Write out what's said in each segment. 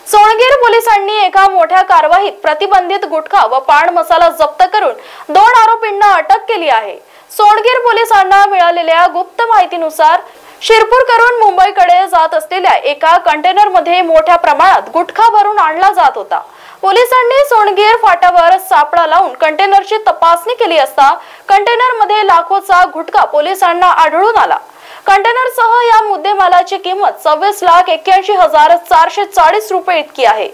सोनगीर पोलिसांनी एका मोठ्या कारवाईत प्रतिबंधित गुटखा व पान मसाला जप्त करून 2 आरोपींना अटक केली आहे। सोनगीर पोलिसांना मिळालेल्या गुप्त माहितीनुसार शिरपूरकडून मुंबईकडे जात असलेल्या एका कंटेनरमध्ये मोठ्या प्रमाणात गुटखा भरून आणला जात होता। पोलिसांनी सोनगीर फाट्यावर सापळा लावून कंटेनरची तपासणी केली असता कंटेनरमध्ये लाखोचा गुटखा पोलिसांना आढळून आला। कंटेनरसह या मुद्देमालाची किंमत 26,81,440 रुपये इतकी आहे।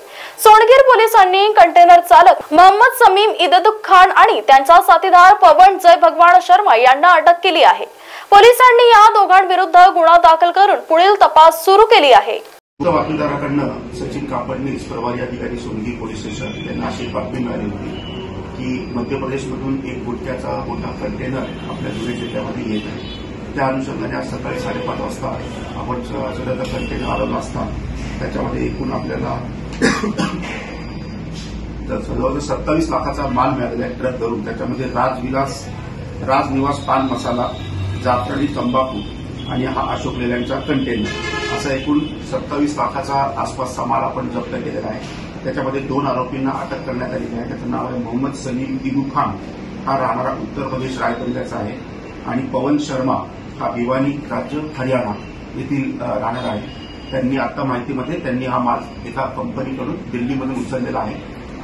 सोनगीर पोलिसांनी कंटेनर चालक मोहम्मद समीम इददुक खान आणि त्यांचा साथीदार पवन जय भगवान शर्मा यांना अटक केली आहे। पोलिसांनी या दोघांविरुद्ध गुन्हा दाखल करून पुढील तपास सुरू केली आहे। बातमीदाराकडनं सचिन कापडनीस प्रभारी अधिकारी सोनगीर पोलीस स्टेशन यांना अशी बातमी मिळाली होती की मध्य प्रदेशमधून एक गुटख्याचा मोठा कंटेनर आपल्या धुळे जिल्ह्यामध्ये येत आहे। त्या अनुषंगाने आज सकाळी 5:30 वाजता आपण सगळं कंटेनर आलेलं असता त्याच्यामध्ये एकूण आपल्याला जवळजवळ 27 लाखाचा माल मिळालेला आहे ट्रक धरून। त्याच्यामध्ये राजनिवास पान मसाला, जाफरानी तंबाखू आणि हा अशोक लेल्यांचा कंटेनर असा एकूण 27 लाखाचा आसपासचा माल आपण जप्त केलेला आहे। त्याच्यामध्ये 2 आरोपींना अटक करण्यात आलेली आहे। त्याचं नाव आहे मोहम्मद सलीम इदू खान, हा राहणारा उत्तर प्रदेश रायबरेलीचा आहे, आणि पवन शर्मा हा भिवानी राज्य हरियाणा येथील राहणार आहे। त्यांनी आता माहितीमध्ये त्यांनी हा माल एका कंपनीकडून दिल्लीमधून उचललेला आहे।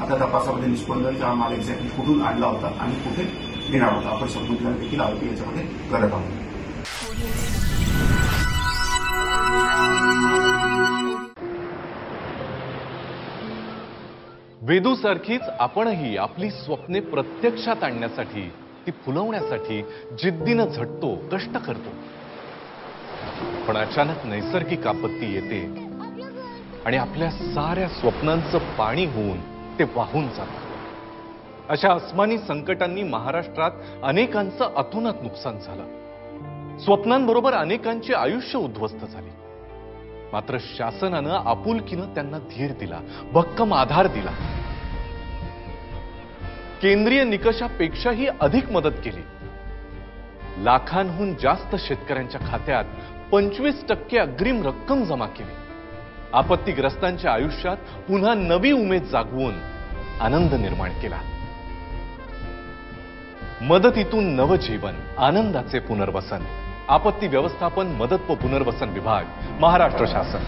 आता तपासामध्ये निष्पन्न झालं की हा माल एक्झॅक्टली कुठून आणला होता आणि कुठे नेणार होता। आपण संबंधितांना देखील आरोपी याच्यामध्ये करत आहोत। वेदूसारखीच आपणही आपली स्वप्ने प्रत्यक्षात आणण्यासाठी, ती फुलवण्यासाठी जिद्दीनं झटतो, कष्ट करतो। पण अचानक नैसर्गिक आपत्ती येते आणि आपल्या साऱ्या स्वप्नांचं पाणी होऊन ते वाहून जातं। अशा अस्मानी संकटांनी महाराष्ट्रात अनेकांचं अतोनात नुकसान झालं। स्वप्नांबरोबर अनेकांची आयुष्य उद्ध्वस्त झाली। मात्र शासनानं आपुलकीनं त्यांना धीर दिला, भक्कम आधार दिला। केंद्रीय निकषापेक्षाही अधिक मदत केली। लाखांहून जास्त शेतकऱ्यांच्या खात्यात 25% अग्रिम रक्कम जमा केली। आपत्तीग्रस्तांच्या आयुष्यात पुन्हा नवी उमेद जागवून आनंद निर्माण केला। मदतीतून नवजीवन, आनंदाचे पुनर्वसन। आपत्ती व्यवस्थापन, मदत व पुनर्वसन विभाग, महाराष्ट्र शासन।